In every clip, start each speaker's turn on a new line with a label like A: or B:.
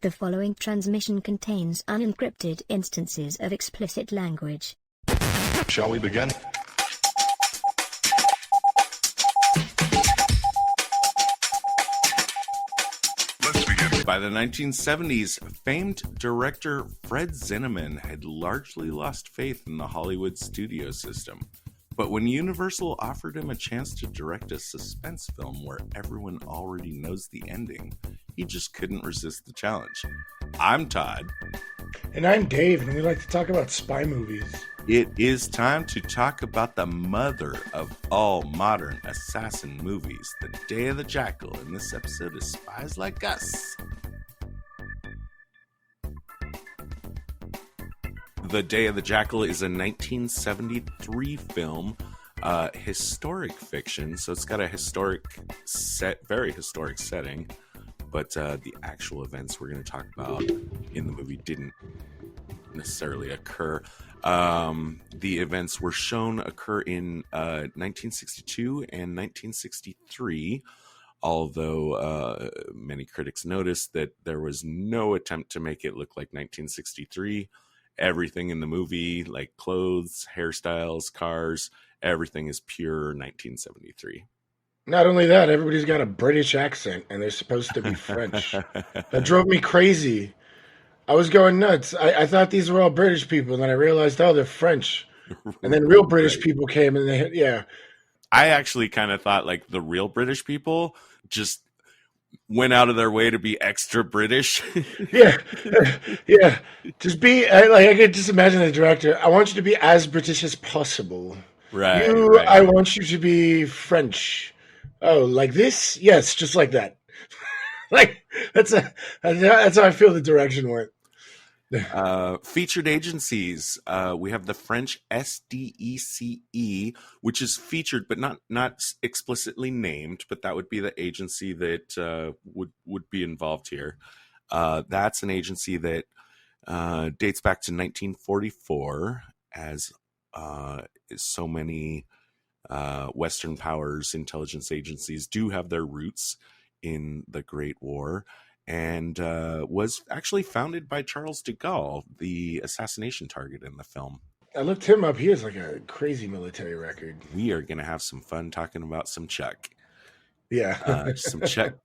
A: The following transmission contains unencrypted instances of explicit language.
B: Shall we begin? Let's begin.
C: By the 1970s, famed director Fred Zinneman had largely lost faith in the Hollywood studio system. But when Universal offered him a chance to direct a suspense film where everyone already knows the ending, he just couldn't resist the challenge. I'm Todd.
D: And I'm Dave, and we like to talk about spy movies.
C: It is time to talk about the mother of all modern assassin movies, The Day of the Jackal, and this episode is Spies Like Us. The Day of the Jackal is a 1973 film, historic fiction, so it's got a very historic setting, but the actual events we're going to talk about in the movie didn't necessarily occur. The events were shown occur in 1962 and 1963, although many critics noticed that there was no attempt to make it look like 1963. Everything in the movie, like clothes, hairstyles, cars, everything is pure 1973.
D: Not only that, everybody's got a British accent, and they're supposed to be French. That drove me crazy. I was going nuts. I thought these were all British people, and then I realized, oh, they're French. And then real British people came, and yeah.
C: I actually kind of thought like the real British people just went out of their way to be extra British.
D: yeah. Just be I could just imagine the director. I want you to be as British as possible.
C: Right.
D: I want you to be French. Oh, like this? Yes, just like that. Like that's how I feel the direction went.
C: Featured agencies. We have the French SDECE, which is featured but not explicitly named, but that would be the agency that would be involved here. That's an agency that dates back to 1944, as so many Western powers intelligence agencies do have their roots in the Great War, and was actually founded by Charles de Gaulle, the assassination target in the film.
D: I looked him up. He has like a crazy military record.
C: We are going to have some fun talking about some Chuck.
D: Yeah.
C: Some Chuck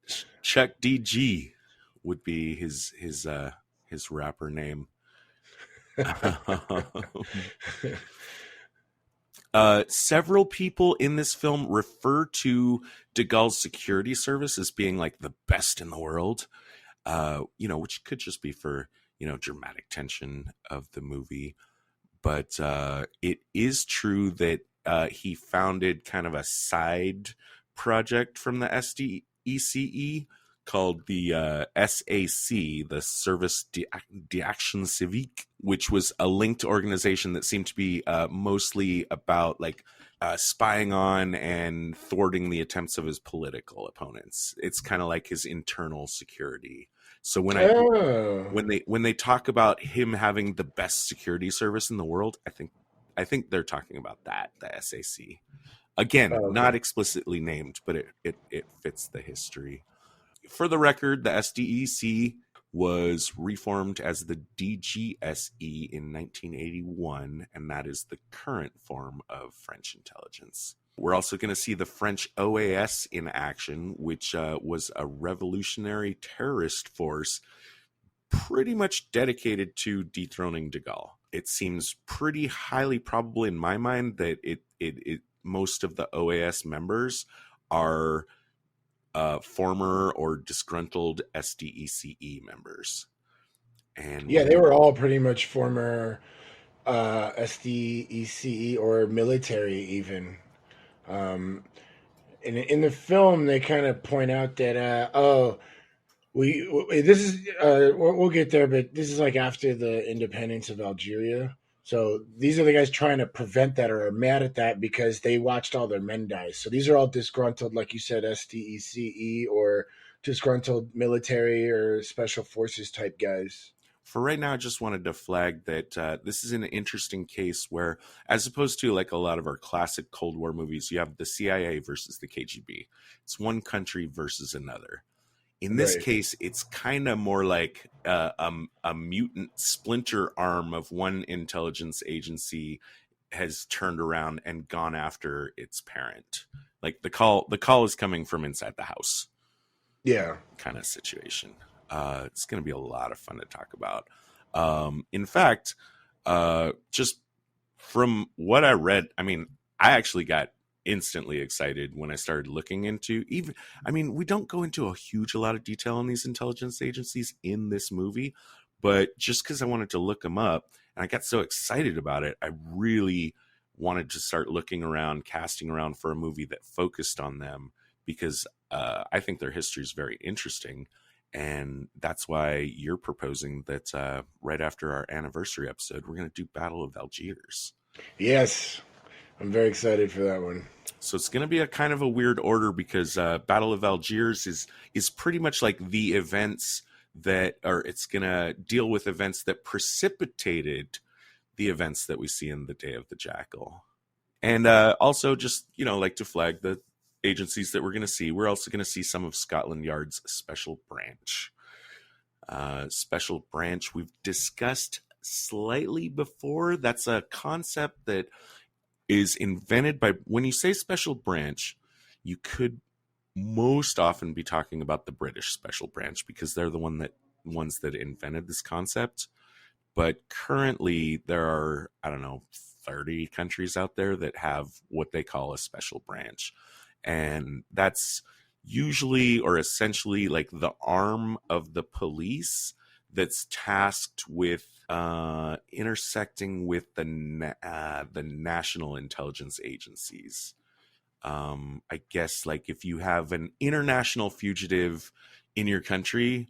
C: DG would be his rapper name. Several people in this film refer to de Gaulle's security service as being like the best in the world, which could just be for, dramatic tension of the movie. But it is true that he founded kind of a side project from the SDECE called the SAC, the Service d'Action Civique, which was a linked organization that seemed to be mostly about like spying on and thwarting the attempts of his political opponents. It's kind of like his internal security. So when they talk about him having the best security service in the world, I think they're talking about that, the SAC. Again, not explicitly named, but it fits the history. For the record, the SDEC was reformed as the DGSE in 1981, and that is the current form of French intelligence. We're also going to see the French OAS in action, which was a revolutionary terrorist force pretty much dedicated to dethroning de Gaulle. It seems pretty highly probable in my mind that most of the OAS members are former or disgruntled SDECE members. And
D: yeah, they were all pretty much former SDECE or military even. In the film, they kind of point out that we'll get there, but this is like after the independence of Algeria. So these are the guys trying to prevent that or are mad at that because they watched all their men die. So these are all disgruntled, like you said, SDECE or disgruntled military or special forces type guys.
C: For right now, I just wanted to flag that this is an interesting case where, as opposed to like a lot of our classic Cold War movies, you have the CIA versus the KGB. It's one country versus another. In this
D: Right.
C: case, it's kind of more like a mutant splinter arm of one intelligence agency has turned around and gone after its parent. Like the call is coming from inside the house,
D: Yeah.
C: kind of situation. It's going to be a lot of fun to talk about. In fact, just from what I read, I mean, I actually got instantly excited when I started looking into even, I mean, we don't go into a lot of detail on these intelligence agencies in this movie, but just because I wanted to look them up and I got so excited about it, I really wanted to start looking around, casting around for a movie that focused on them because I think their history is very interesting. And that's why you're proposing that right after our anniversary episode, we're going to do Battle of Algiers.
D: Yes. I'm very excited for that one.
C: So it's going to be a kind of a weird order because Battle of Algiers is pretty much like the events that, or it's going to deal with events that precipitated the events that we see in the Day of the Jackal. And also just, like to flag the agencies that we're going to see. We're also going to see some of Scotland Yard's Special Branch. Special Branch we've discussed slightly before. That's a concept that is invented by, when you say Special Branch, you could most often be talking about the British Special Branch because they're the ones that invented this concept. But currently there are, I don't know, 30 countries out there that have what they call a special branch. And that's usually or essentially like the arm of the police that's tasked with intersecting with the national intelligence agencies. I guess like if you have an international fugitive in your country,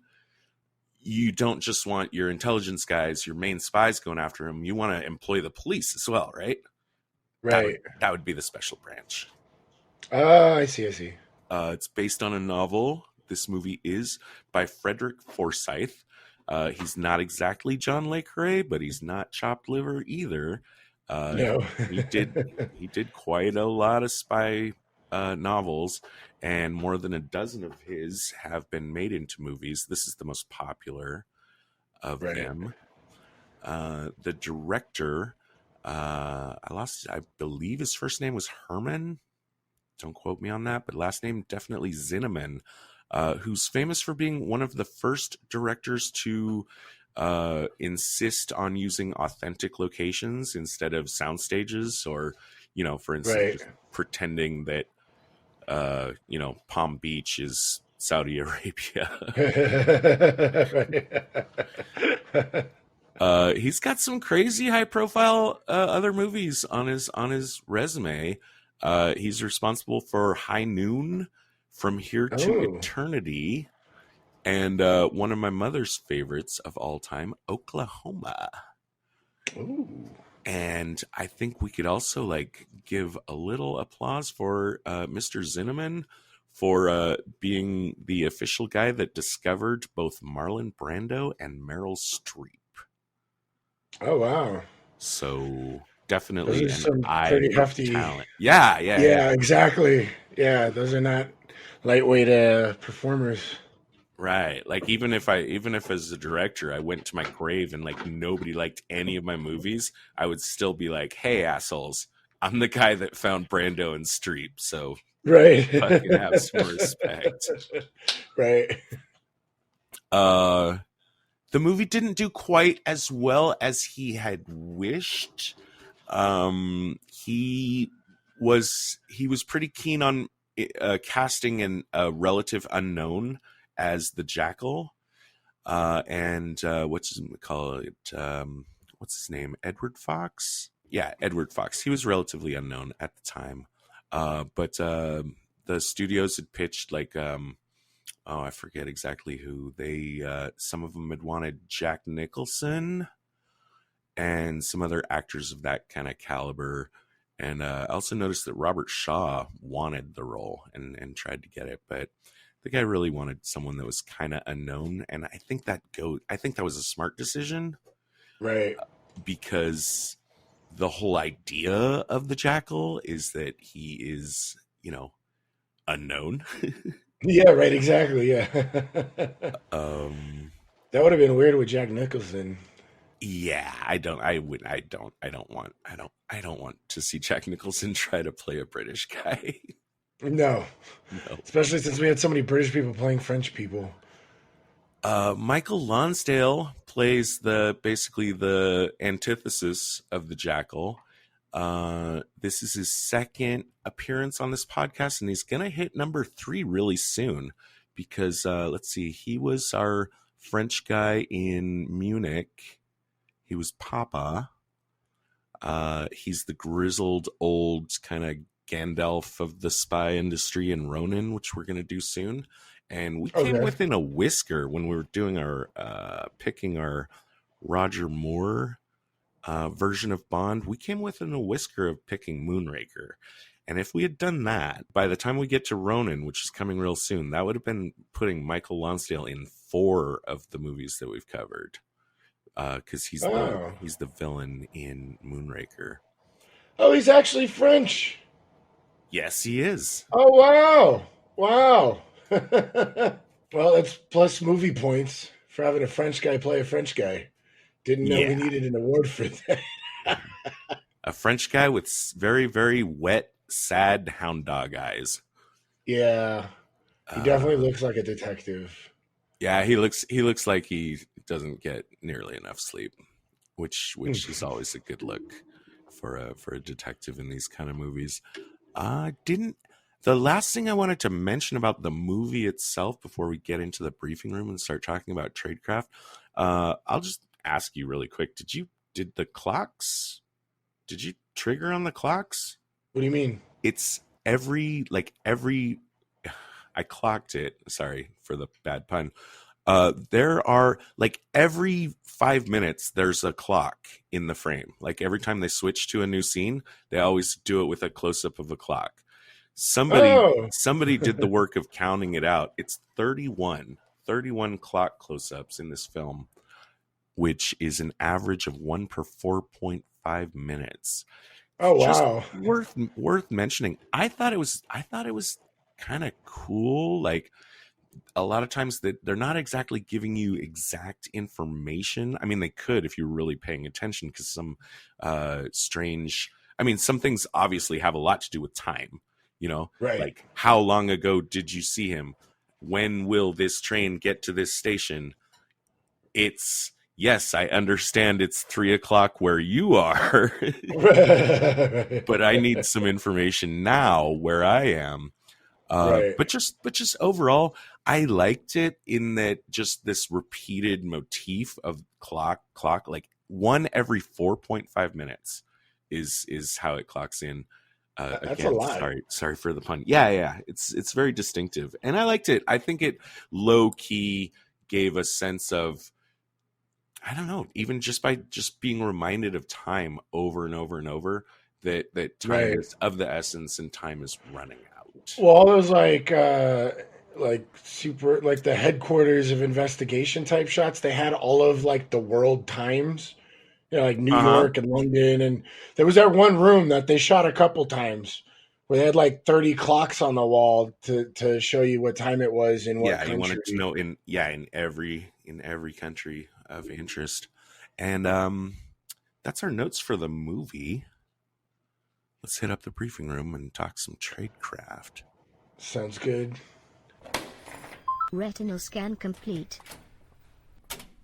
C: you don't just want your intelligence guys, your main spies going after him. You want to employ the police as well, right?
D: Right.
C: That would be the special branch.
D: I see. I see.
C: It's based on a novel. This movie is by Frederick Forsyth. He's not exactly John Le Carre, but he's not chopped liver either.
D: No.
C: he did quite a lot of spy novels, and more than a dozen of his have been made into movies. This is the most popular of
D: Right.
C: them. The director, I believe his first name was Herman. Don't quote me on that, but last name definitely Zinneman, who's famous for being one of the first directors to insist on using authentic locations instead of sound stages, or, for instance,
D: Right.
C: just pretending that, Palm Beach is Saudi Arabia. He's got some crazy high profile other movies on his resume. He's responsible for High Noon, From Here to
D: Oh.
C: Eternity, and one of my mother's favorites of all time, Oklahoma.
D: Ooh.
C: And I think we could also give a little applause for Mr. Zinneman for being the official guy that discovered both Marlon Brando and Meryl Streep.
D: Oh, wow.
C: So definitely
D: Those are
C: an
D: some
C: eye
D: pretty
C: for
D: hefty.
C: talent. Yeah.
D: Yeah, exactly. Yeah, those are not lightweight performers.
C: Right. Like even if as a director I went to my grave and nobody liked any of my movies, I would still be like, "Hey assholes, I'm the guy that found Brando and Streep, so
D: Right.
C: fucking have some respect."
D: Right.
C: The movie didn't do quite as well as he had wished. He was pretty keen on casting a relative unknown as the Jackal, and what's his name? Edward Fox. Yeah, Edward Fox. He was relatively unknown at the time, but the studios had pitched I forget exactly who they. Some of them had wanted Jack Nicholson and some other actors of that kind of caliber. And I also noticed that Robert Shaw wanted the role and tried to get it, but the guy really wanted someone that was kind of unknown. And I think that was a smart decision,
D: Right.
C: because the whole idea of the Jackal is that he is, unknown.
D: Yeah, right. Exactly. Yeah.
C: Um,
D: That would have been weird with Jack Nicholson.
C: yeah, I don't want to see Jack Nicholson try to play a British guy.
D: No,
C: No.
D: especially since we had so many British people playing French people.
C: Michael Lonsdale plays the basically the antithesis of the Jackal. This is his second appearance on this podcast, and he's gonna hit number 3 really soon because let's see, he was our French guy in Munich. He was Papa. He's the grizzled old kind of Gandalf of the spy industry in Ronin, which we're gonna do soon. And we came
D: Okay.
C: within a whisker when we were doing our picking our Roger Moore version of Bond. We came within a whisker of picking Moonraker. And if we had done that, by the time we get to Ronin, which is coming real soon, that would have been putting Michael Lonsdale in 4 of the movies that we've covered. Because
D: Oh.
C: he's the villain in Moonraker.
D: Oh, he's actually French.
C: Yes, he is.
D: Oh, wow. Wow. Well, that's plus movie points for having a French guy play a French guy. Didn't know we
C: Yeah.
D: needed an award for that.
C: A French guy with very, very wet, sad hound dog eyes.
D: Yeah. He definitely
C: Uh,
D: looks like a detective.
C: yeah, he looks like he doesn't get nearly enough sleep, which is always a good look for a detective in these kind of movies. Didn't the last thing I wanted to mention about the movie itself before we get into the briefing room and start talking about Tradecraft, I'll just ask you really quick. Did the clocks? Did you trigger on the clocks?
D: What do you mean?
C: It's every I clocked it. Sorry for the bad pun. There are like every 5 minutes there's a clock in the frame. Like every time they switch to a new scene, they always do it with a close up of a clock.
D: Oh.
C: Somebody did the work of counting it out. It's 31 clock close ups in this film, which is an average of 1 per 4.5 minutes.
D: Oh,
C: Just
D: wow.
C: worth mentioning. I thought it was kind of cool. Like a lot of times that they're not exactly giving you exact information. I mean, they could if you're really paying attention, because some strange. I mean, some things obviously have a lot to do with time. You know,
D: Right.
C: like how long ago did you see him? When will this train get to this station? It's yes, I understand it's 3 o'clock where you are, but I need some information now where I am.
D: Right.
C: But just overall, I liked it in that just this repeated motif of clock, like 1 every 4.5 minutes is how it clocks in.
D: That's a
C: Again,
D: lot.
C: sorry for the pun. Yeah, it's very distinctive, and I liked it. I think it low key gave a sense of, I don't know, even just by just being reminded of time over and over and over, that time
D: Right.
C: is of the essence and time is running out.
D: Well, all those like super like the headquarters of investigation type shots, they had all of like the world times, like New
C: Uh-huh.
D: York and London, and there was that one room that they shot a couple times where they had like 30 clocks on the wall to show you what time it was in what
C: Yeah, you wanted to
D: country.
C: know in every country of interest. And that's our notes for the movie. Let's hit up the briefing room and talk some tradecraft.
D: Sounds good.
A: Retinal scan complete.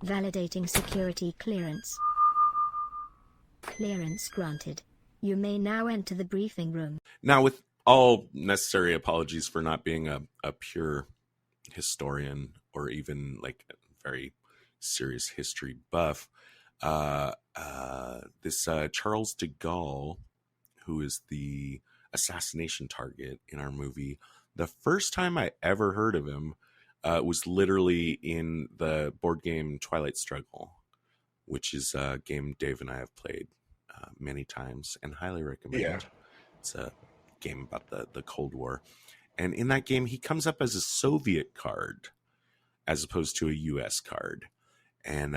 A: Validating security clearance. Clearance granted. You may now enter the briefing room.
C: Now, with all necessary apologies for not being a pure historian or even like a very serious history buff, this Charles de Gaulle, who is the assassination target in our movie, the first time I ever heard of him was literally in the board game Twilight Struggle, which is a game Dave and I have played many times and highly recommend.
D: Yeah.
C: It's a game about the Cold War. And in that game, he comes up as a Soviet card as opposed to a US card. And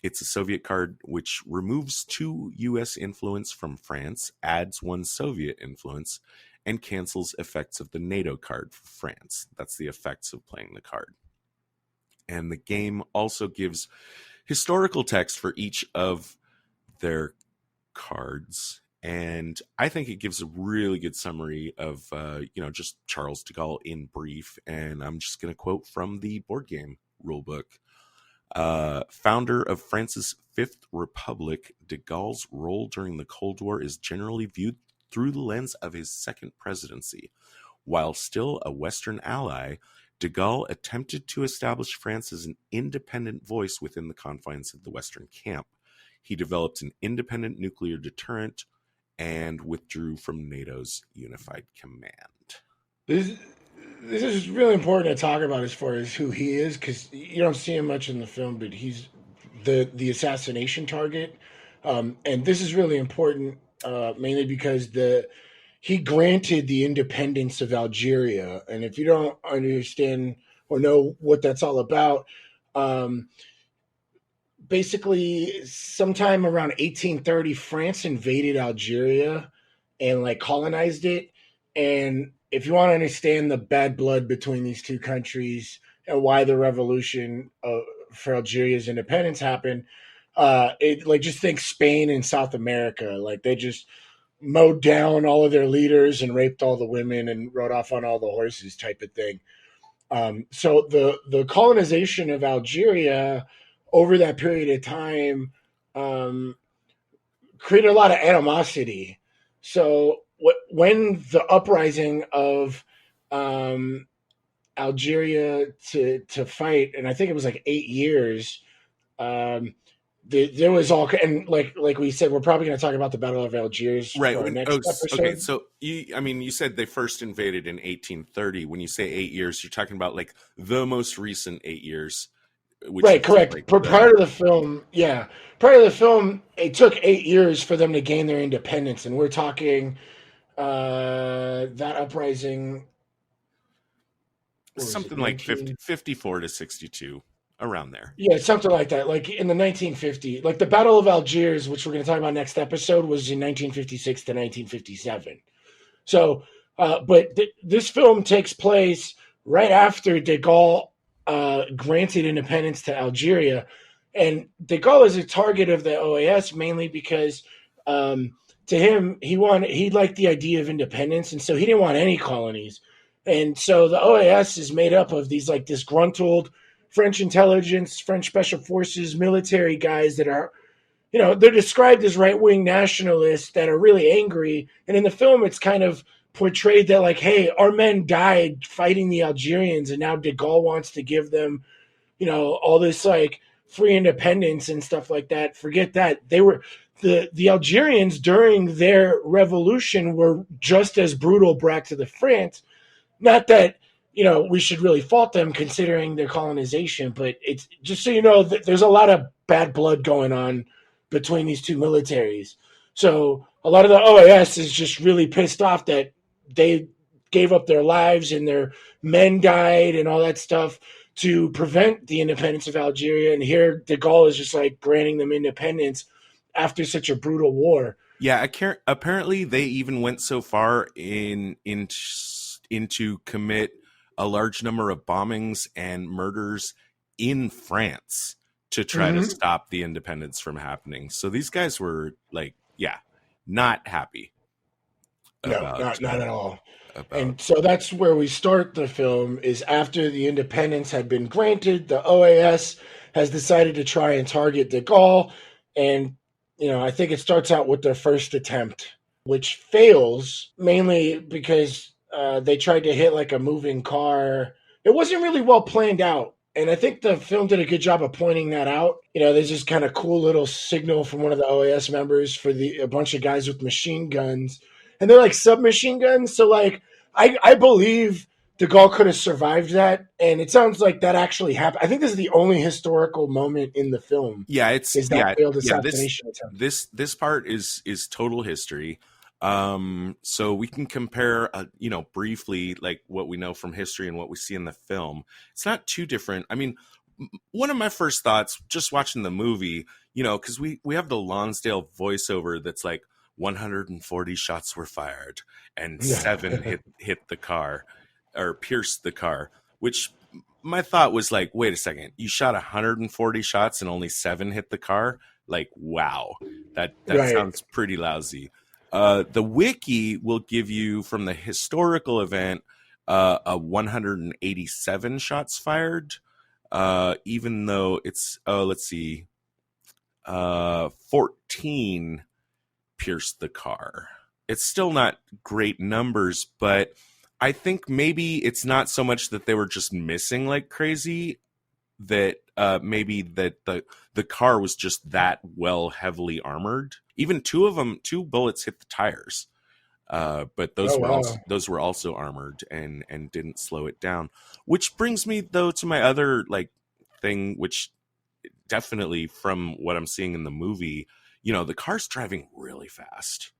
C: it's a Soviet card which removes 2 US influence from France, adds 1 Soviet influence, and cancels effects of the NATO card for France. That's the effects of playing the card. And the game also gives historical text for each of their cards. And I think it gives a really good summary of, just Charles de Gaulle in brief. And I'm just going to quote from the board game rulebook. Founder of France's Fifth Republic, de Gaulle's role during the Cold War is generally viewed through the lens of his second presidency. While still a Western ally, de Gaulle attempted to establish France as an independent voice within the confines of the Western camp. He developed an independent nuclear deterrent and withdrew from NATO's unified command.
D: This is really important to talk about as far as who he is, because you don't see him much in the film, but he's the assassination target. And this is really important, mainly because he granted the independence of Algeria. And if you don't understand or know what that's all about, basically sometime around 1830, France invaded Algeria and like colonized it. And if you want to understand the bad blood between these two countries and why the revolution for Algeria's independence happened, just think Spain and South America. Like they just mowed down all of their leaders and raped all the women and rode off on all the horses type of thing. So the colonization of Algeria over that period of time created a lot of animosity. So when the uprising of Algeria to fight, and I think it was like 8 years, there was all, and like we said, we're probably going to talk about the Battle of Algiers
C: Right.
D: for our next episode.
C: Okay. So you said they first invaded in 1830. When you say 8 years, you're talking about like the most recent 8 years.
D: Right, correct.
C: Like
D: prior to the film, it took 8 years for them to gain their independence, and we're talking that uprising,
C: something like 54 to 62, around there.
D: Yeah, something like that. Like in the 1950, like the Battle of Algiers, which we're going to talk about next episode, was in 1956 to 1957. So, this film takes place right after de Gaulle granted independence to Algeria, and de Gaulle is a target of the OAS mainly because to him he liked the idea of independence, and so he didn't want any colonies. And so the OAS is made up of these like disgruntled French intelligence, French special forces, military guys that are, they're described as right-wing nationalists that are really angry. And in the film, it's kind of portrayed that like, hey, our men died fighting the Algerians, and now de Gaulle wants to give them, all this like free independence and stuff like that. Forget that. They were the Algerians during their revolution were just as brutal back to the France. Not that, we should really fault them considering their colonization, but it's just so you know that there's a lot of bad blood going on between these two militaries. So a lot of the OAS is just really pissed off that they gave up their lives and their men died and all that stuff to prevent the independence of Algeria. And here de Gaulle is just like granting them independence after such a brutal war.
C: Yeah, apparently they even went so far into commit a large number of bombings and murders in France to try to stop the independence from happening. So these guys were like, not happy.
D: Not at all. And so that's where we start the film, is after the independence had been granted, the OAS has decided to try and target de Gaulle. And, I think it starts out with their first attempt, which fails mainly because they tried to hit like a moving car. It wasn't really well planned out. And I think the film did a good job of pointing that out. There's this kind of cool little signal from one of the OAS members for a bunch of guys with machine guns. And they're like submachine guns. So like, I believe de Gaulle could have survived that. And it sounds like that actually happened. I think this is the only historical moment in the film.
C: Yeah, is
D: that failed assassination attempt.
C: This part is total history. So we can compare, briefly, like what we know from history and what we see in the film. It's not too different. I mean, one of my first thoughts just watching the movie, because we have the Lonsdale voiceover that's like, 140 shots were fired and 7 hit the car or pierced the car, which my thought was like, wait a second, you shot 140 shots and only 7 hit the car? Like, wow, that
D: Right.
C: sounds pretty lousy. The wiki will give you from the historical event a 187 shots fired, even though it's, let's see, 14 pierced the car. It's still not great numbers, but I think maybe it's not so much that they were just missing like crazy, that maybe that the car was just that well heavily armored. Even two bullets hit the tires, but those were also armored and didn't slow it down. Which brings me though to my other like thing, which definitely from what I'm seeing in the movie, the car's driving really fast.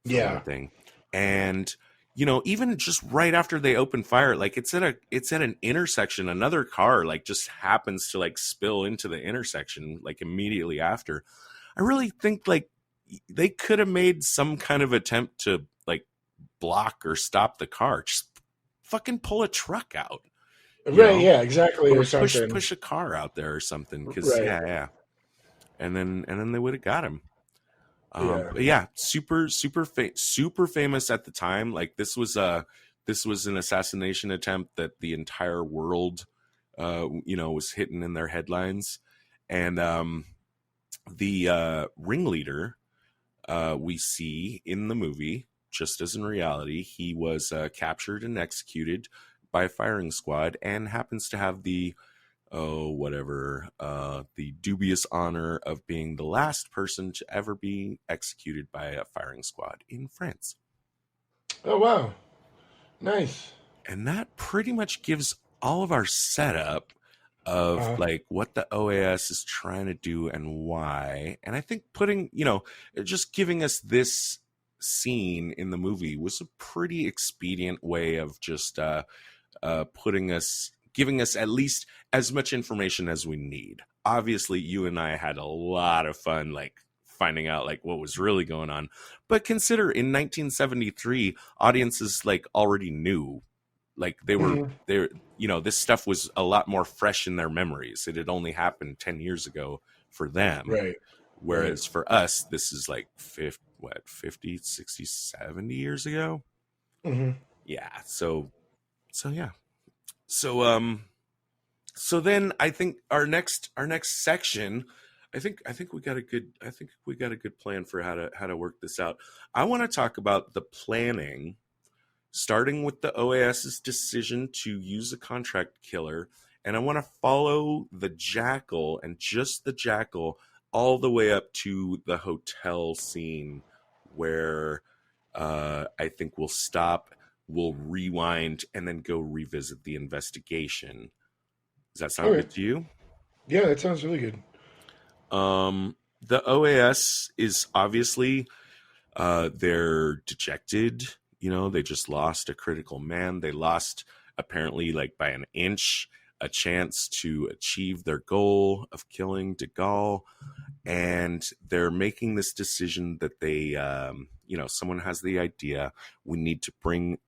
C: For one thing. And even just right after they open fire, like it's at an intersection, another car like just happens to like spill into the intersection like immediately after. I really think like they could have made some kind of attempt to like block or stop the car. Just fucking pull a truck out.
D: Right, yeah, exactly. Or something.
C: Push a car out there or something. Because yeah. And then they would have got him. But yeah, super famous at the time. Like this was an assassination attempt that the entire world, was hitting in their headlines. And the ringleader we see in the movie, just as in reality, he was captured and executed by a firing squad and happens to have the the dubious honor of being the last person to ever be executed by a firing squad in France.
D: Oh, wow. Nice.
C: And that pretty much gives all of our setup of like what the OAS is trying to do and why. And I think putting, just giving us this scene in the movie was a pretty expedient way of just giving us at least as much information as we need. Obviously, you and I had a lot of fun, like finding out like what was really going on. But consider in 1973, audiences like already knew, like this stuff was a lot more fresh in their memories. It had only happened 10 years ago for them.
D: Right.
C: Whereas for us, this is like 50, 60, 70 years ago.
D: Mm-hmm.
C: Yeah. So yeah. So then I think our next section, I think we got a good plan for how to work this out. I want to talk about the planning, starting with the OAS's decision to use a contract killer, and I want to follow the Jackal and just the Jackal all the way up to the hotel scene where I think we'll stop. We'll rewind and then go revisit the investigation. Does that sound good to you?
D: Yeah, that sounds really good.
C: The OAS is obviously they're dejected. They just lost a critical man. They lost apparently like by an inch a chance to achieve their goal of killing de Gaulle. And they're making this decision that they, someone has the idea, we need to bring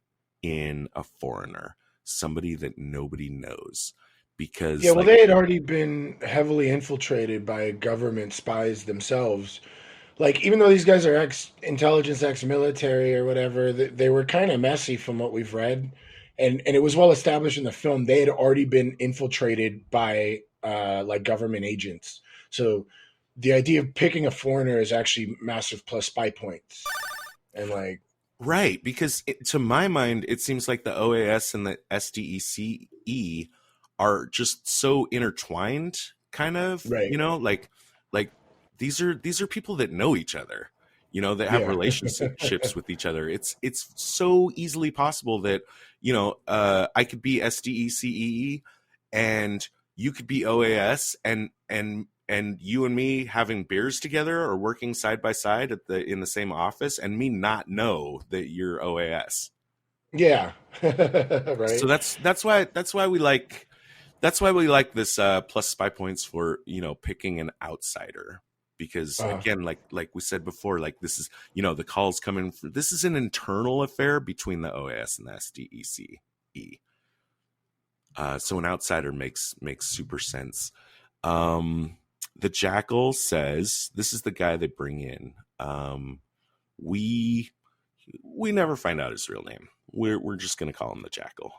C: in a foreigner, somebody that nobody knows. Because
D: they had already been heavily infiltrated by government spies themselves. Like, even though these guys are ex-intelligence, ex-military or whatever, they were kind of messy from what we've read. And it was well established in the film, they had already been infiltrated by like government agents. So the idea of picking a foreigner is actually massive plus spy points. And like,
C: right, because to my mind, it seems like the OAS and the SDECE are just so intertwined, kind of.
D: right.
C: Like these are people that know each other, that have relationships with each other. It's so easily possible that I could be SDECE and you could be OAS, and you and me having beers together or working side by side in the same office, and me not know that you're OAS.
D: Yeah. Right.
C: So that's why we like this plus spy points for picking an outsider. because
D: Uh,
C: again, like we said before, like this is, you know, the calls coming from, this is an internal affair between the OAS and the SDECE. So an outsider makes super sense. The Jackal says, this is the guy they bring in. We never find out his real name. We're just gonna call him the Jackal.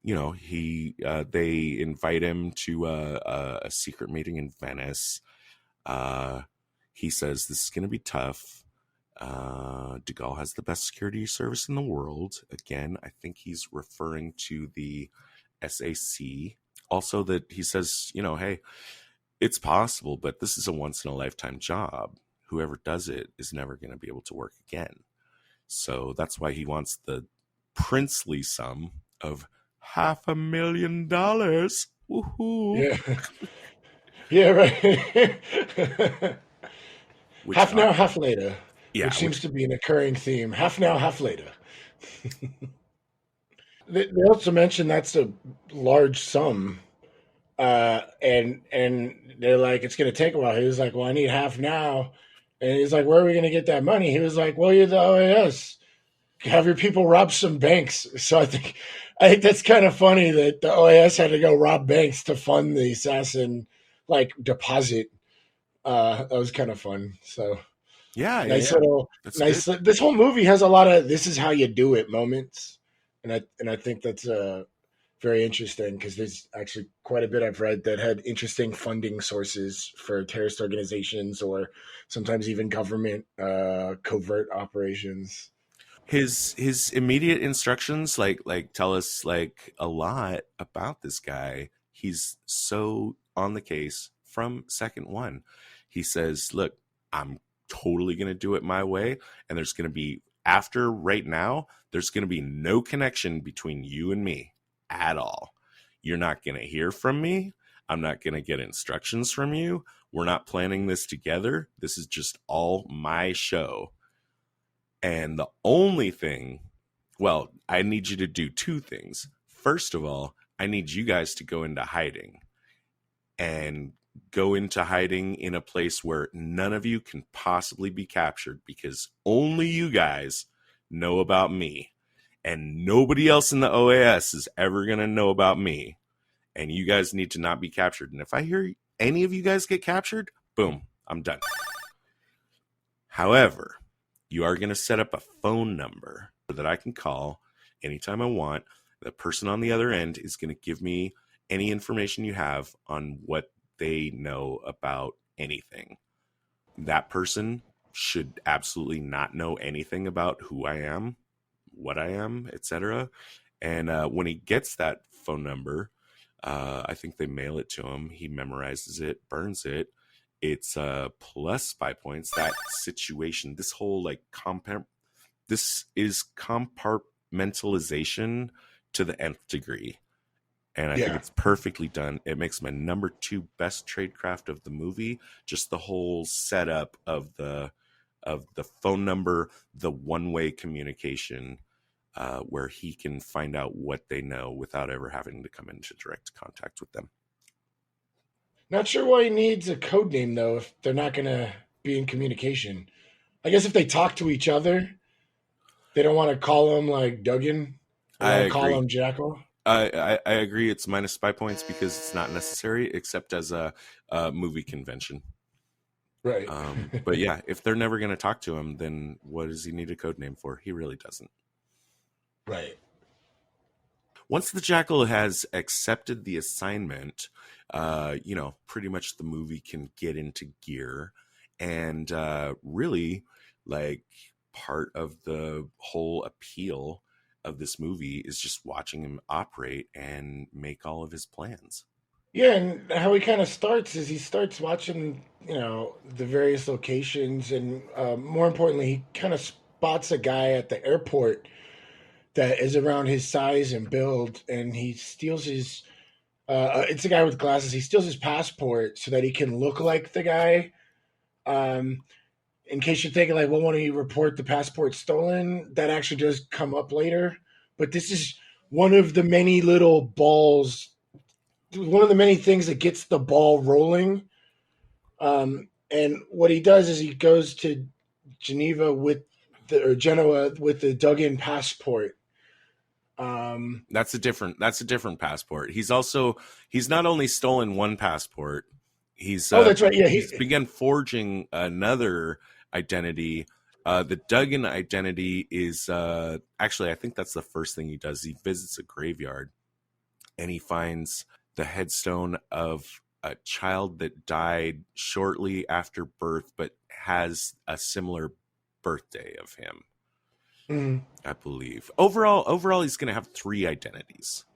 C: You know, they invite him to a secret meeting in Venice. He says this is gonna be tough. De Gaulle has the best security service in the world. Again, I think he's referring to the SAC. Also, that he says, you know, hey, it's possible, but this is a once in a lifetime job. Whoever does it is never going to be able to work again. So that's why he wants the princely sum of $500,000. Woohoo!
D: Yeah, yeah, right.
C: Which
D: Half now, half later.
C: yeah,
D: Which seems
C: which
D: to be an occurring theme. Half now, half later. They also mentioned that's a large sum, and they're like, it's going to take a while. He was like, well, I need half now, and he's like, where are we going to get that money? He was like, well, you're the OAS. Have your people rob some banks. So I think that's kind of funny that the OAS had to go rob banks to fund the assassin like deposit. That was kind of fun. So nice
C: yeah,
D: little
C: that's good.
D: nice. This whole movie has a lot of "this is how you do it" moments, and I think that's very interesting because there's actually quite a bit I've read that had interesting funding sources for terrorist organizations or sometimes even government covert operations.
C: His immediate instructions like tell us like a lot about this guy. He's so on the case from second one. He says, look, I'm totally going to do it my way, and there's going to be, after right now, there's going to be no connection between you and me at all. You're not going to hear from me. I'm not going to get instructions from you. We're not planning this together. This is just all my show. And the only thing, well, I need you to do two things. First of all, I need you guys to go into hiding, and go into hiding in a place where none of you can possibly be captured, because only you guys know about me, and nobody else in the OAS is ever going to know about me. And you guys need to not be captured. And if I hear any of you guys get captured, boom, I'm done. However, you are going to set up a phone number that I can call anytime I want. The person on the other end is going to give me any information you have on what they know about anything. That person should absolutely not know anything about who I am, what I am, etc. And when he gets that phone number, I think they mail it to him. He memorizes it, burns it. It's plus 5 points. That situation, this whole like this is compartmentalization to the nth degree. And I think it's perfectly done. It makes my number 2 best tradecraft of the movie. Just the whole setup of the phone number, the one-way communication, where he can find out what they know without ever having to come into direct contact with them.
D: Not sure why he needs a code name though if they're not going to be in communication. I guess if they talk to each other, they don't want to call him like Duggan. They
C: I
D: want to call
C: agree.
D: him Jackal.
C: I agree. It's minus 5 points because it's not necessary, except as a movie convention.
D: Right.
C: But yeah, if they're never going to talk to him, then what does he need a code name for? He really doesn't.
D: Right.
C: Once the Jackal has accepted the assignment, pretty much the movie can get into gear. And really, like, part of the whole appeal of this movie is just watching him operate and make all of his plans.
D: Yeah, and how he kind of starts is he starts watching, the various locations, and more importantly, he kind of spots a guy at the airport that is around his size and build, and he steals his. It's a guy with glasses. He steals his passport so that he can look like the guy. Um, in case you're thinking like, well, when you report the passport stolen, that actually does come up later. But this is one of the many little balls one of the many things that gets the ball rolling. And what he does is he goes to Genoa with the dug-in passport.
C: That's a different passport. He's not only stolen one passport,
D: that's right. Yeah,
C: he's begun forging another identity. The Duggan identity is actually, I think that's the first thing he does. He visits a graveyard and he finds the headstone of a child that died shortly after birth, but has a similar birthday of him. I believe. Overall, he's going to have 3 identities,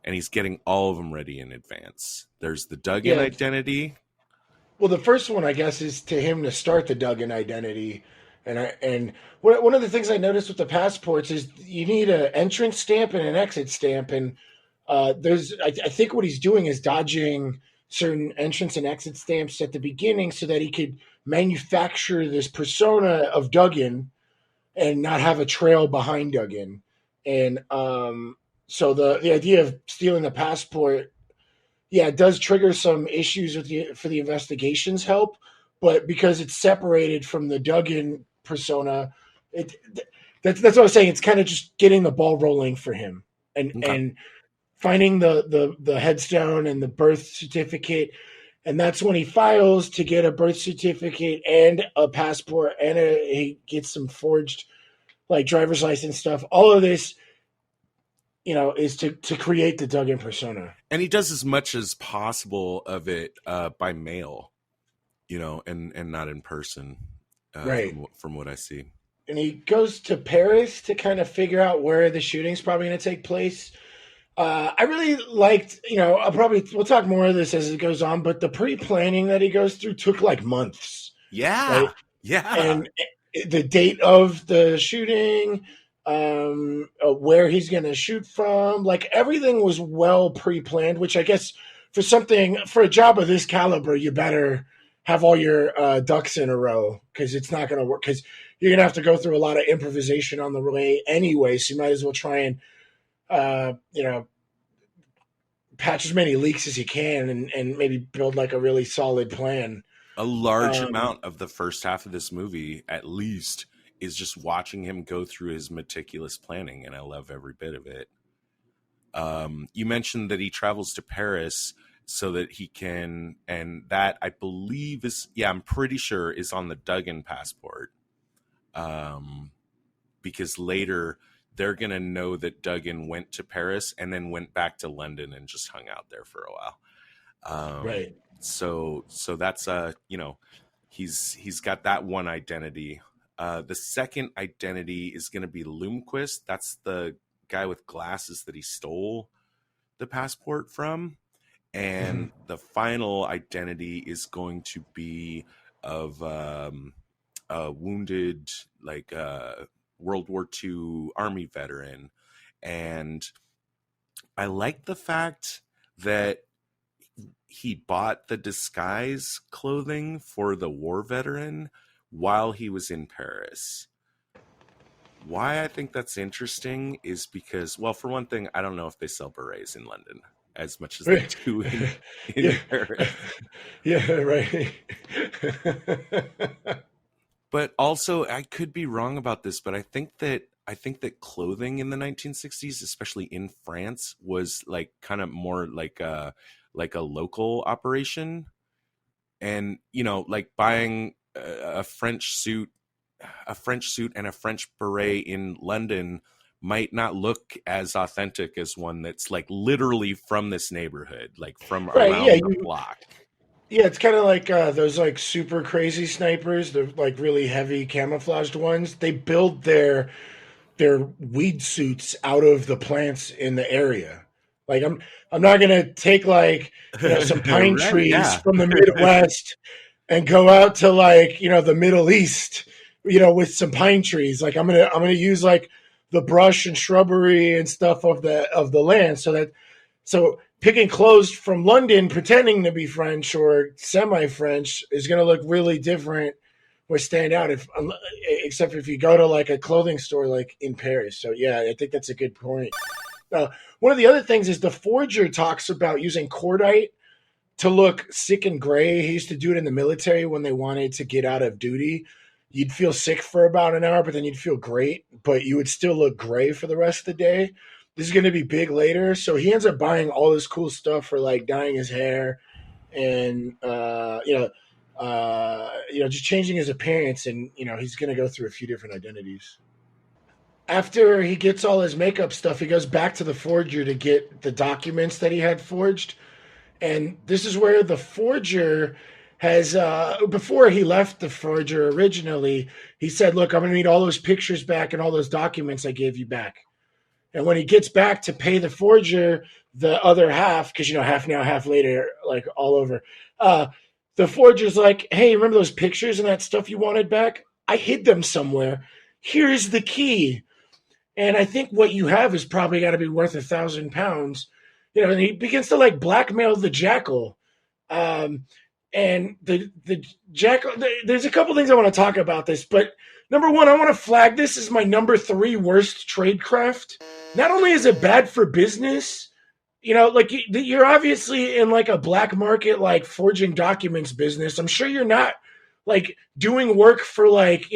C: and he's getting all of them ready in advance. There's the Duggan identity.
D: Well, the first one, I guess, is to him to start the Duggan identity. And one of the things I noticed with the passports is you need an entrance stamp and an exit stamp. And I think what he's doing is dodging certain entrance and exit stamps at the beginning so that he could manufacture this persona of Duggan and not have a trail behind Duggan. And so the idea of stealing the passport, it does trigger some issues for the investigation's help, but because it's separated from the Duggan persona, that's what I was saying. It's kind of just getting the ball rolling for him and finding the headstone and the birth certificate. And that's when he files to get a birth certificate and a passport, and he gets some forged like driver's license stuff. All of this, is to create the Duggan persona.
C: And he does as much as possible of it by mail, and not in person,
D: right?
C: From what I see.
D: And he goes to Paris to kind of figure out where the shooting's probably going to take place. I really liked, we'll talk more of this as it goes on, but the pre-planning that he goes through took like months.
C: Yeah.
D: Right?
C: Yeah.
D: And the date of the shooting, where he's going to shoot from, like everything was well pre-planned, which I guess for a job of this caliber, you better have all your ducks in a row, because it's not going to work, because you're going to have to go through a lot of improvisation on the way anyway. So you might as well try and patch as many leaks as you can and maybe build like a really solid plan.
C: A large amount of the first half of this movie, at least, is just watching him go through his meticulous planning, and I love every bit of it. You mentioned that he travels to Paris so that he can, and that I believe I'm pretty sure is on the Duggan passport. Because later they're going to know that Duggan went to Paris and then went back to London and just hung out there for a while.
D: Right.
C: So that's he's got that one identity. The second identity is going to be Lundqvist. That's the guy with glasses that he stole the passport from. And the final identity is going to be of a wounded, World War II Army veteran. And I like the fact that he bought the disguise clothing for the war veteran while he was in Paris. Why I think that's interesting is because, well, for one thing, I don't know if they sell berets in London as much as they do in Paris.
D: Yeah, right.
C: But also, I could be wrong about this, but I think that clothing in the 1960s, especially in France, was like kind of more like a local operation. And, like buying a French suit and a French beret in London might not look as authentic as one that's like literally from this neighborhood, like from around the block.
D: Yeah, it's kind of like those like super crazy snipers, the like really heavy camouflaged ones. They build their weed suits out of the plants in the area. Like I'm not gonna take like some pine
C: Right,
D: trees from the Midwest and go out to like the Middle East, with some pine trees. Like I'm gonna use like the brush and shrubbery and stuff of the land, so picking clothes from London, pretending to be French or semi-French, is going to look really different or stand out except if you go to like a clothing store like in Paris. So yeah, I think that's a good point. One of the other things is the forger talks about using cordite to look sick and gray. He used to do it in the military when they wanted to get out of duty. You'd feel sick for about an hour, but then you'd feel great, but you would still look gray for the rest of the day. This is going to be big later. So he ends up buying all this cool stuff for like dyeing his hair and, just changing his appearance. And, he's going to go through a few different identities. After he gets all his makeup stuff, he goes back to the forger to get the documents that he had forged. And this is where the forger has, before he left the forger originally, he said, look, I'm going to need all those pictures back and all those documents I gave you back. And when he gets back to pay the forger the other half, because, half now, half later, like all over, the forger's like, hey, remember those pictures and that stuff you wanted back? I hid them somewhere. Here's the key. And I think what you have is probably got to be worth £1,000. And he begins to like blackmail the Jackal. And the Jackal, there's a couple things I want to talk about this, but number one, I want to flag this as my number 3 worst tradecraft. Not only is it bad for business, like you're obviously in like a black market, like forging documents business. I'm sure you're not like doing work for like,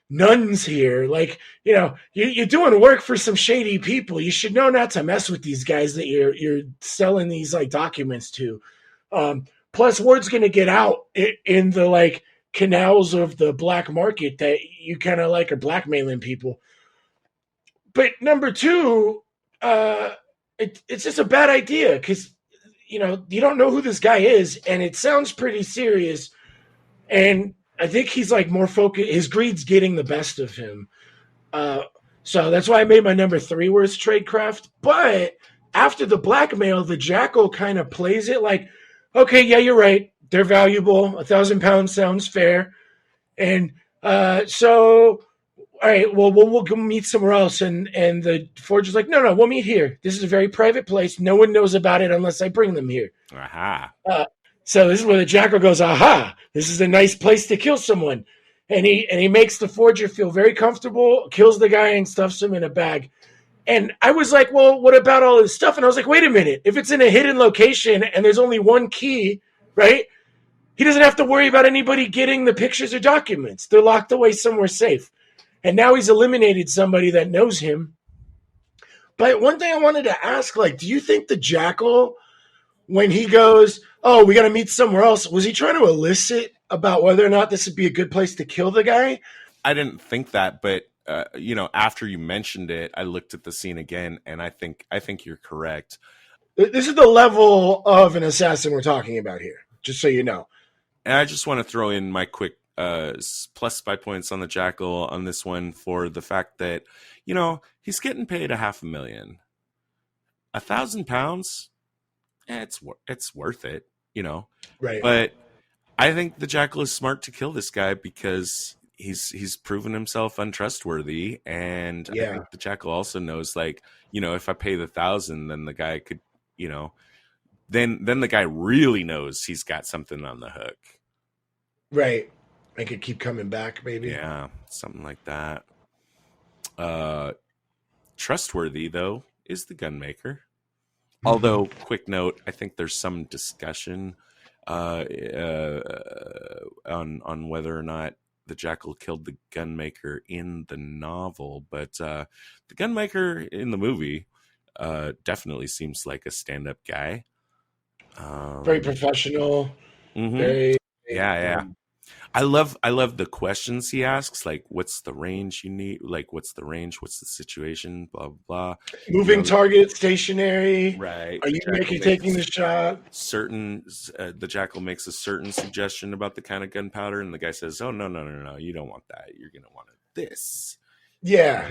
D: nuns here. Like, you're doing work for some shady people. You should know not to mess with these guys that you're selling these like documents to. Plus word's going to get out in the like canals of the black market that you kind of like are blackmailing people. But number 2, it's just a bad idea because, you don't know who this guy is and it sounds pretty serious. And I think he's like more focused. His greed's getting the best of him. So that's why I made my number 3 worst tradecraft. But after the blackmail, the Jackal kind of plays it like, okay, yeah, you're right. They're valuable. £1,000 sounds fair. And so, all right, well, we'll go meet somewhere else. And the forger's like, no, we'll meet here. This is a very private place. No one knows about it unless I bring them here.
C: Aha.
D: So this is where the Jackal goes, aha, this is a nice place to kill someone. And he makes the forger feel very comfortable, kills the guy and stuffs him in a bag. And I was like, well, what about all this stuff? And I was like, wait a minute. If it's in a hidden location and there's only one key, right? He doesn't have to worry about anybody getting the pictures or documents. They're locked away somewhere safe. And now he's eliminated somebody that knows him. But one thing I wanted to ask, like, do you think the Jackal, when he goes, oh, we got to meet somewhere else, was he trying to elicit about whether or not this would be a good place to kill the guy?
C: I didn't think that, but after you mentioned it, I looked at the scene again, and I think you're correct.
D: This is the level of an assassin we're talking about here, just so you know.
C: And I just want to throw in my quick plus 5 points on the Jackal on this one for the fact that, he's getting paid $500,000. £1,000, it's worth it,
D: Right.
C: But I think the Jackal is smart to kill this guy because he's proven himself untrustworthy, and I think the Jackal also knows, like, if I pay the $1,000, then the guy could, then the guy really knows he's got something on the hook.
D: Right. I could keep coming back, maybe.
C: Yeah, something like that. Trustworthy, though, is the gunmaker. Although, quick note, I think there's some discussion on whether or not the Jackal killed the gunmaker in the novel, but the gunmaker in the movie definitely seems like a stand-up guy.
D: Very professional.
C: Mm-hmm.
D: Very
C: I love the questions he asks, like, what's the range you need? Like, what's the range? What's the situation? Blah, blah, blah.
D: Moving target, stationary.
C: Right.
D: Are you taking the shot?
C: The Jackal makes a certain suggestion about the kind of gunpowder, and the guy says, oh, no, you don't want that. You're going to want this.
D: Yeah.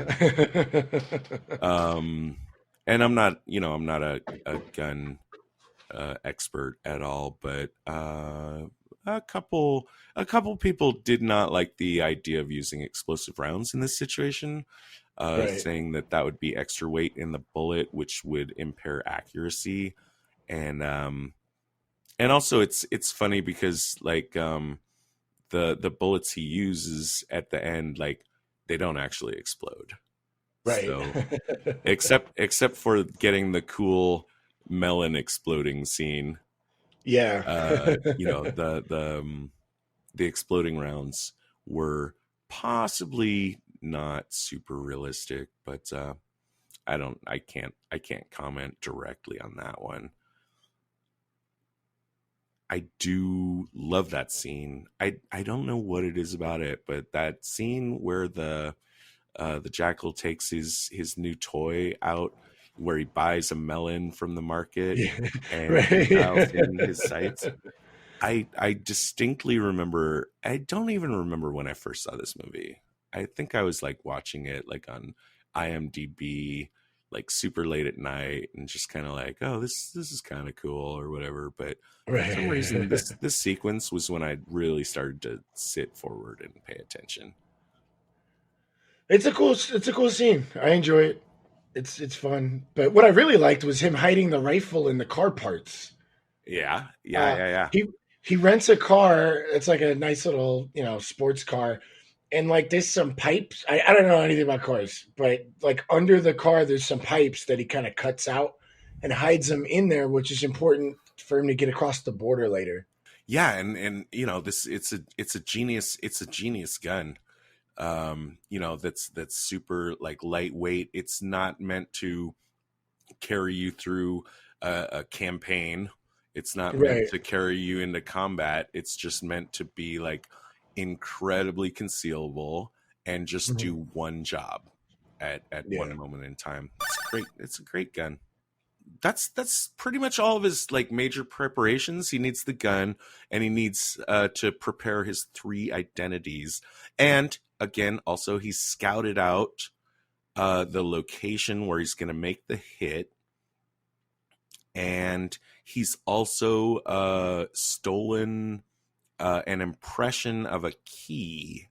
C: And I'm not a gun expert at all, but a couple people did not like the idea of using explosive rounds in this situation, saying that would be extra weight in the bullet, which would impair accuracy, and also it's funny because like the bullets he uses at the end, like, they don't actually explode.
D: Right.
C: So except for getting the cool melon exploding scene,
D: Yeah.
C: the exploding rounds were possibly not super realistic, but I can't comment directly on that one. I do love that scene. I don't know what it is about it, but that scene where the Jackal takes his new toy out, where he buys a melon from the market
D: Yeah.
C: and he dials
D: Right.
C: in his sights. I distinctly remember. I don't even remember when I first saw this movie. I think I was like watching it like on IMDb, like super late at night, and just kind of like, oh, this is kind of cool or whatever. But for some reason,
D: Right.
C: this sequence was when I really started to sit forward and pay attention.
D: It's a cool scene. I enjoy it. It's fun. But what I really liked was him hiding the rifle in the car parts.
C: Yeah, yeah,
D: Uh,
C: yeah, yeah.
D: he rents a car. It's like a nice little, sports car. And like there's some pipes. I don't know anything about cars, but like under the car there's some pipes that he kind of cuts out and hides them in there, which is important for him to get across the border later.
C: Yeah, and this it's a genius gun. That's super like lightweight. It's not meant to carry you through a campaign. It's not meant
D: Right.
C: to carry you into combat. It's just meant to be like incredibly concealable and just
D: Mhm.
C: do one job at
D: Yeah.
C: one moment in time. It's great. It's a great gun. That's pretty much all of his like major preparations. He needs the gun, and he needs to prepare his 3 identities. And again, also he's scouted out the location where he's going to make the hit, and he's also stolen an impression of a key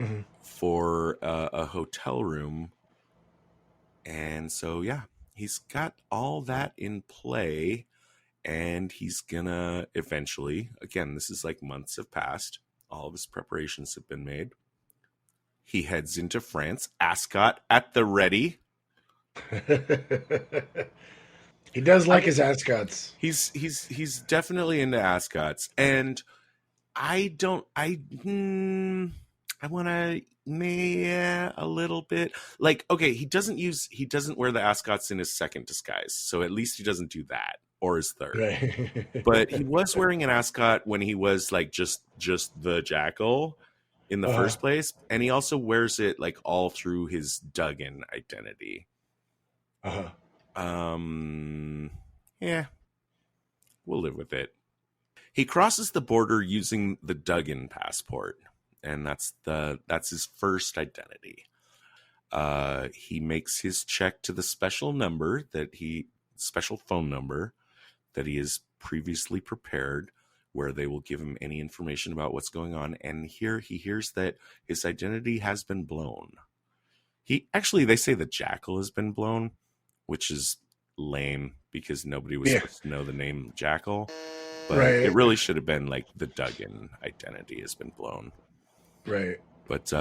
D: Mhm.
C: for a hotel room. And so, yeah, he's got all that in play, and he's gonna eventually, again, this is like months have passed, all of his preparations have been made. He heads into France, ascot at the ready.
D: He does
C: I
D: like
C: mean,
D: his ascots.
C: he's definitely into ascots, and I don't. I want to. Yeah, a little bit. Like, okay, he doesn't wear the ascots in his second disguise, so at least he doesn't do that, or his third.
D: Right.
C: But he was wearing an ascot when he was like just the Jackal in the
D: Uh-huh.
C: first place, and he also wears it like all through his Duggan identity.
D: Uh-huh.
C: Um, yeah, we'll live with it. He crosses the border using the Duggan passport, and that's his first identity. He makes his check to the special phone number that he has previously prepared, where they will give him any information about what's going on. And here he hears that his identity has been blown. They say the Jackal has been blown, which is lame because nobody was
D: Yeah.
C: supposed to know the name Jackal. But it
D: Right.
C: really should have been like the Duggan identity has been blown.
D: Right.
C: But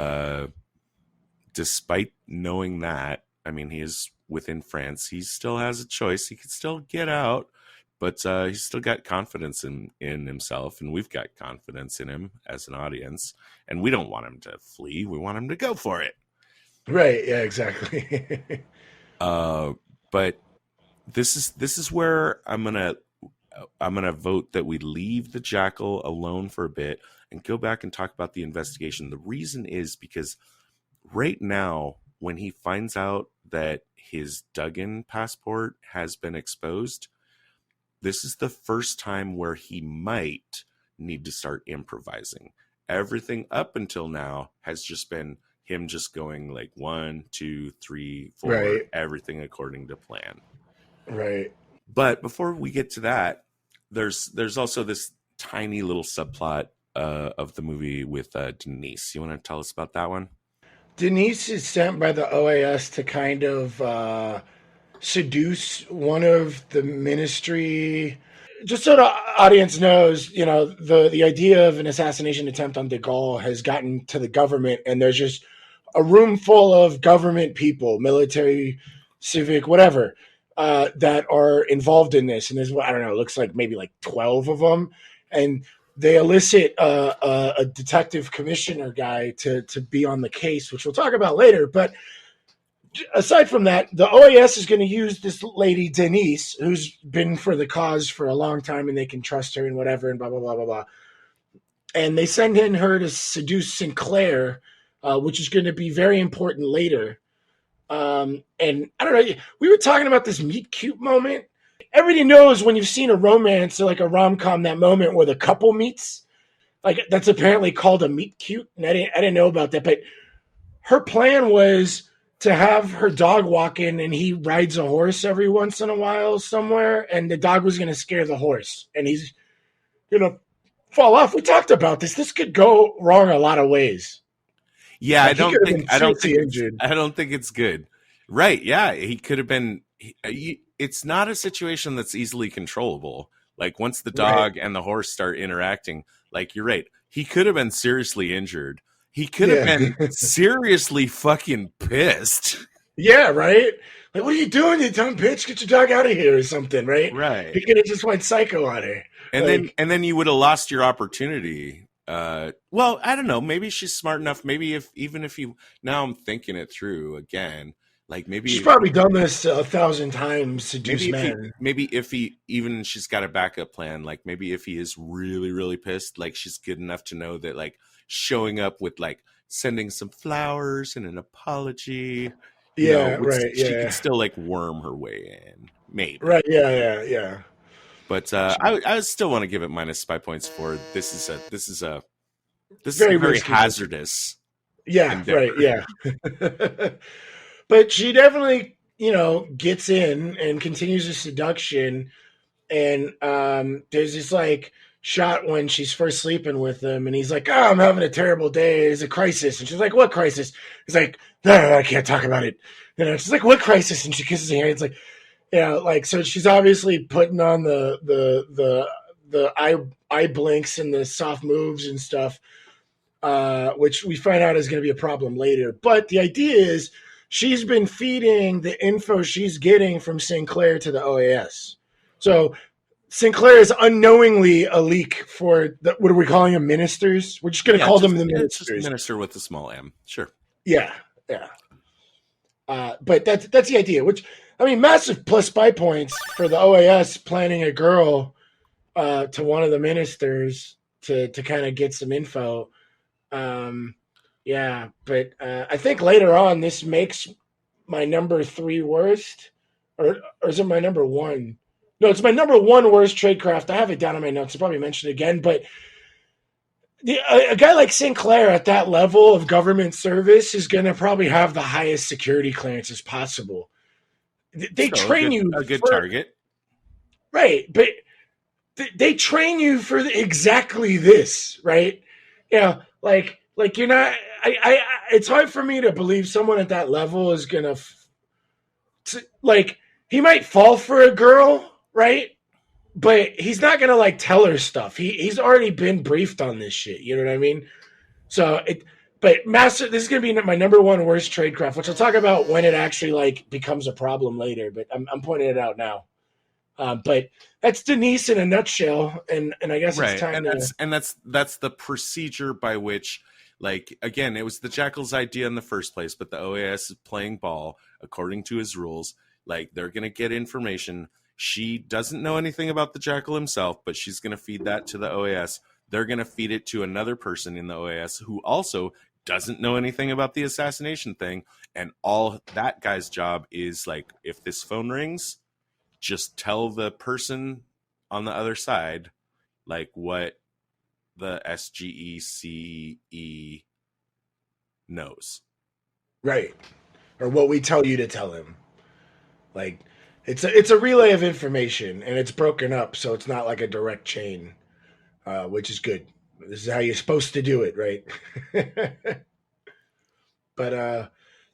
C: despite knowing that, I mean, he is within France. He still has a choice. He could still get out, but he's still got confidence in himself, and we've got confidence in him as an audience. And we don't want him to flee. We want him to go for it.
D: Right. Yeah, exactly.
C: But this is where I'm gonna vote that we leave the Jackal alone for a bit and go back and talk about the investigation. The reason is because right now, when he finds out that his Duggan passport has been exposed, this is the first time where he might need to start improvising. Everything up until now has just been him just going like 1, 2, 3, 4,
D: Right.
C: everything according to plan.
D: Right.
C: But before we get to that, there's also this tiny little subplot of the movie with Denise. You want to tell us about that one?
D: Denise is sent by the OAS to kind of seduce one of the ministry. Just so the audience knows, the idea of an assassination attempt on de Gaulle has gotten to the government, and there's just a room full of government people, military, civic, whatever, that are involved in this. And there's, I don't know, it looks like maybe like 12 of them. And they elicit a detective commissioner guy to be on the case, which we'll talk about later. But aside from that, the OAS is going to use this lady, Denise, who's been for the cause for a long time and they can trust her and whatever and blah, blah, blah, blah, blah. And they send in her to seduce Sinclair, which is going to be very important later. And I don't know, we were talking about this meet cute moment. Everybody knows when you've seen a romance or like a rom-com, that moment where the couple meets, like that's apparently called a meet cute. And I didn't know about that, but her plan was to have her dog walk in and he rides a horse every once in a while somewhere. And the dog was going to scare the horse and he's going to fall off. We talked about this. This could go wrong a lot of ways.
C: Yeah,
D: Like,
C: I don't think it's good. Right. Yeah. He could have been, it's not a situation that's easily controllable. Like once the dog and the horse start interacting, like you're right. He could have been seriously injured. He could have been seriously fucking pissed.
D: Yeah, right? Like, what are you doing, you dumb bitch? Get your dog out of here or something, right?
C: Right.
D: He could have just went psycho on her.
C: And then you would have lost your opportunity. Well, I don't know. Maybe she's smart enough. Maybe even if you, now I'm thinking it through again. Like maybe
D: she's probably done this 1,000 times, seduce men.
C: Maybe if he, even she's got a backup plan. Like maybe if he is really, really pissed, like she's good enough to know that like showing up with like sending some flowers and an apology. She can still like worm her way in. Maybe.
D: Right. Yeah.
C: But I still want to give it minus 5 points for this is a very hazardous.
D: Yeah.
C: endeavor.
D: Right. Yeah. But she definitely, gets in and continues the seduction. And there's this like shot when she's first sleeping with him and he's like, oh, I'm having a terrible day. It's a crisis. And she's like, what crisis? He's like, no, I can't talk about it. She's like, what crisis? And she kisses her hand. It's like, so she's obviously putting on the eye blinks and the soft moves and stuff, which we find out is going to be a problem later. But the idea is she's been feeding the info she's getting from Sinclair to the OAS. So Sinclair is unknowingly a leak for what are we calling them? Ministers? We're just going to call them the ministers.
C: Just minister with a small m. Sure.
D: Yeah. But that's the idea, which, I mean, massive plus 5 points for the OAS planning a girl to one of the ministers to kind of get some info. Yeah, but I think later on this makes my number 3 worst, or is it my number 1? No, it's my number 1 worst Tradecraft. I have it down in my notes. I'll probably mention it again, but a guy like Sinclair at that level of government service is going to probably have the highest security clearances possible. They train you
C: a good target,
D: right? But they train you for exactly this, right? Like you're not. It's hard for me to believe someone at that level is gonna like. He might fall for a girl, right? But he's not gonna like tell her stuff. He's already been briefed on this shit. You know what I mean? So But Master, this is gonna be my number 1 worst Tradecraft, which I'll talk about when it actually like becomes a problem later. But I'm pointing it out now. But that's Denise in a nutshell, and I guess it's time
C: that's the procedure by which, like, again, it was the Jackal's idea in the first place, but the OAS is playing ball according to his rules. Like, they're gonna get information. She doesn't know anything about the Jackal himself, but she's gonna feed that to the OAS. They're gonna feed it to another person in the OAS who also doesn't know anything about the assassination thing, and all that guy's job is like, if this phone rings, just tell the person on the other side, like, what the SGECE knows.
D: Right. Or what we tell you to tell him. Like, it's a relay of information, and it's broken up, so it's not like a direct chain, which is good. This is how you're supposed to do it, right? But,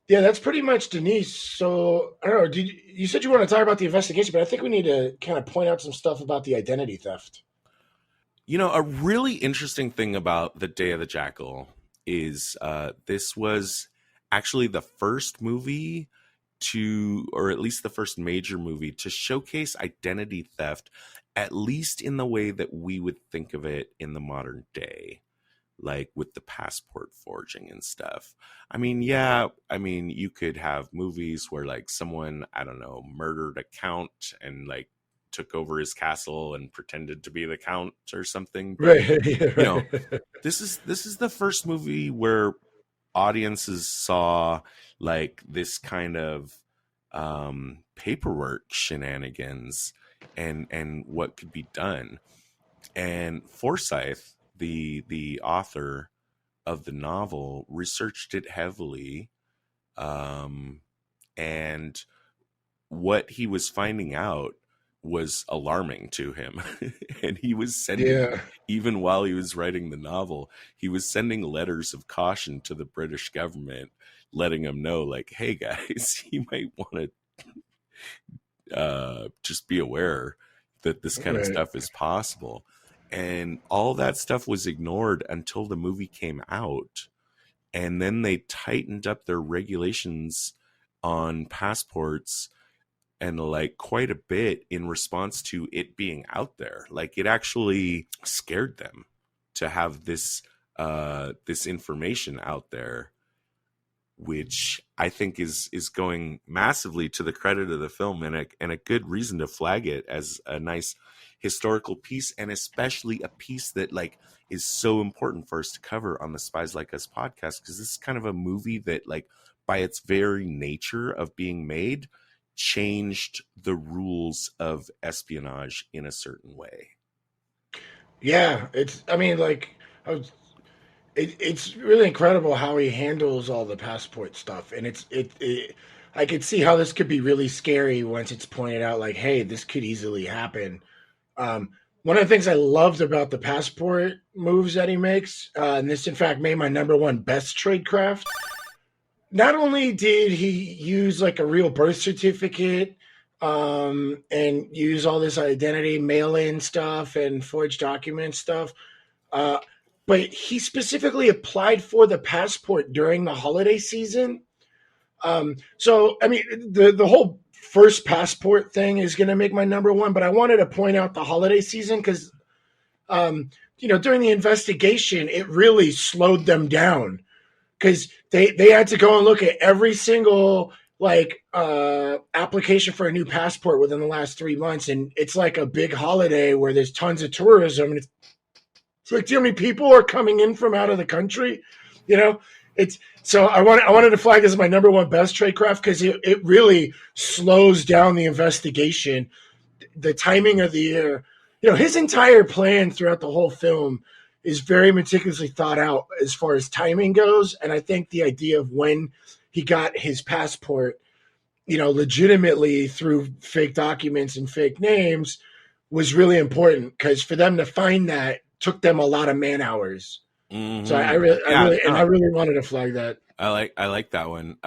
D: yeah, that's pretty much Denise. So, I don't know, you said you want to talk about the investigation, but I think we need to kind of point out some stuff about the identity theft.
C: A really interesting thing about the Day of the Jackal is this was actually the first movie to, or at least the first major movie to showcase identity theft, at least in the way that we would think of it in the modern day, like with the passport forging and stuff. I mean, yeah, I mean, you could have movies where like someone, I don't know, murdered a count and like took over his castle and pretended to be the count or something. But
D: Right. Yeah,
C: you know,
D: right.
C: this is the first movie where audiences saw like this kind of paperwork shenanigans and what could be done. And Forsyth, the author of the novel, researched it heavily, and what he was finding out was alarming to him. And he was sending,
D: Yeah.
C: even while he was writing the novel, he was sending letters of caution to the British government, letting them know, like, hey guys, you might want to just be aware that this kind of
D: Right.
C: stuff is possible. And all that stuff was ignored until the movie came out. And then they tightened up their regulations on passports and like quite a bit in response to it being out there. Like it actually scared them to have this this information out there, which I think is going massively to the credit of the film, and a good reason to flag it as a nice historical piece, and especially a piece that like is so important for us to cover on the Spies Like Us podcast, because this is kind of a movie that, like, by its very nature of being made, changed the rules of espionage in a certain way.
D: Yeah, it's. I mean, like, it's really incredible how he handles all the passport stuff, and it. I could see how this could be really scary once it's pointed out, like, hey, this could easily happen. Um, One of the things I loved about the passport moves that he makes, and this in fact made my number one best tradecraft. Not only did he use like a real birth certificate, and use all this identity mail-in stuff and forged document stuff, uh, but he specifically applied for the passport during the holiday season. So I mean, the whole first passport thing is going to make my number one, but I wanted to point out the holiday season because, um, during the investigation, it really slowed them down because they had to go and look at every single like application for a new passport within the last 3 months, and it's like a big holiday where there's tons of tourism, and it's like, do you know how many people are coming in from out of the country? You know, it's so I wanted to flag this as my number one best tradecraft because it really slows down the investigation. The timing of the year, his entire plan throughout the whole film is very meticulously thought out as far as timing goes. And I think the idea of when he got his passport, legitimately through fake documents and fake names was really important because for them to find that took them a lot of man hours.
C: Mm-hmm.
D: So I really wanted to flag that.
C: I like that one.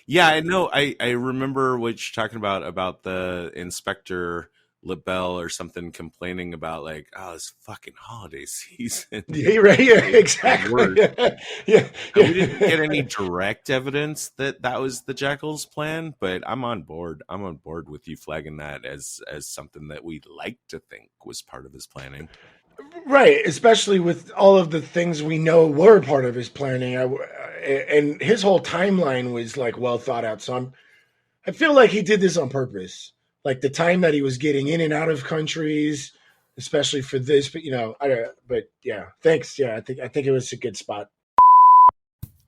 C: Yeah, I know. I remember what you're talking about the Inspector LaBelle or something complaining about like, oh, this fucking holiday season.
D: Yeah, right. Yeah, exactly. Yeah.
C: We didn't get any direct evidence that was the Jackal's plan, but I'm on board. I'm on board with you flagging that as something that we'd like to think was part of his planning.
D: Right, especially with all of the things we know were part of his planning, and his whole timeline was like well thought out. So I feel like he did this on purpose, like the time that he was getting in and out of countries, especially for this. But but yeah, thanks. Yeah, I think it was a good spot.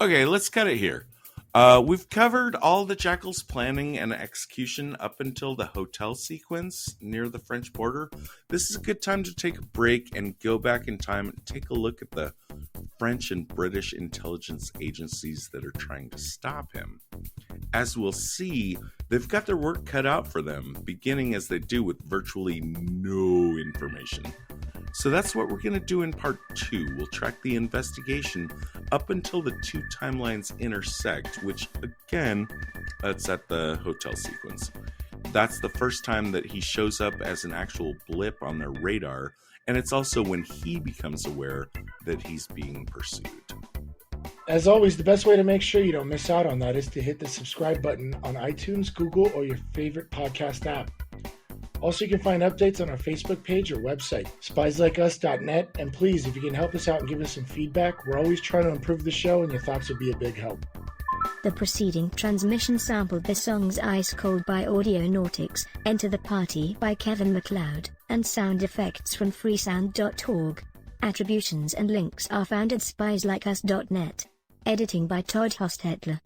C: Okay, let's cut it here. We've covered all the Jackal's planning and execution up until the hotel sequence near the French border. This is a good time to take a break and go back in time and take a look at the French and British intelligence agencies that are trying to stop him. As we'll see, they've got their work cut out for them, beginning as they do with virtually no information. So that's what we're going to do in part 2. We'll track the investigation up until the two timelines intersect, which, again, that's at the hotel sequence. That's the first time that he shows up as an actual blip on their radar, and it's also when he becomes aware that he's being pursued.
D: As always, the best way to make sure you don't miss out on that is to hit the subscribe button on iTunes, Google, or your favorite podcast app. Also, you can find updates on our Facebook page or website, spieslikeus.net, and please, if you can help us out and give us some feedback, we're always trying to improve the show and your thoughts would be a big help.
A: The preceding transmission sampled the songs Ice Cold by Audionautics, Enter the Party by Kevin MacLeod, and sound effects from freesound.org. Attributions and links are found at spieslikeus.net. Editing by Todd Hostetler.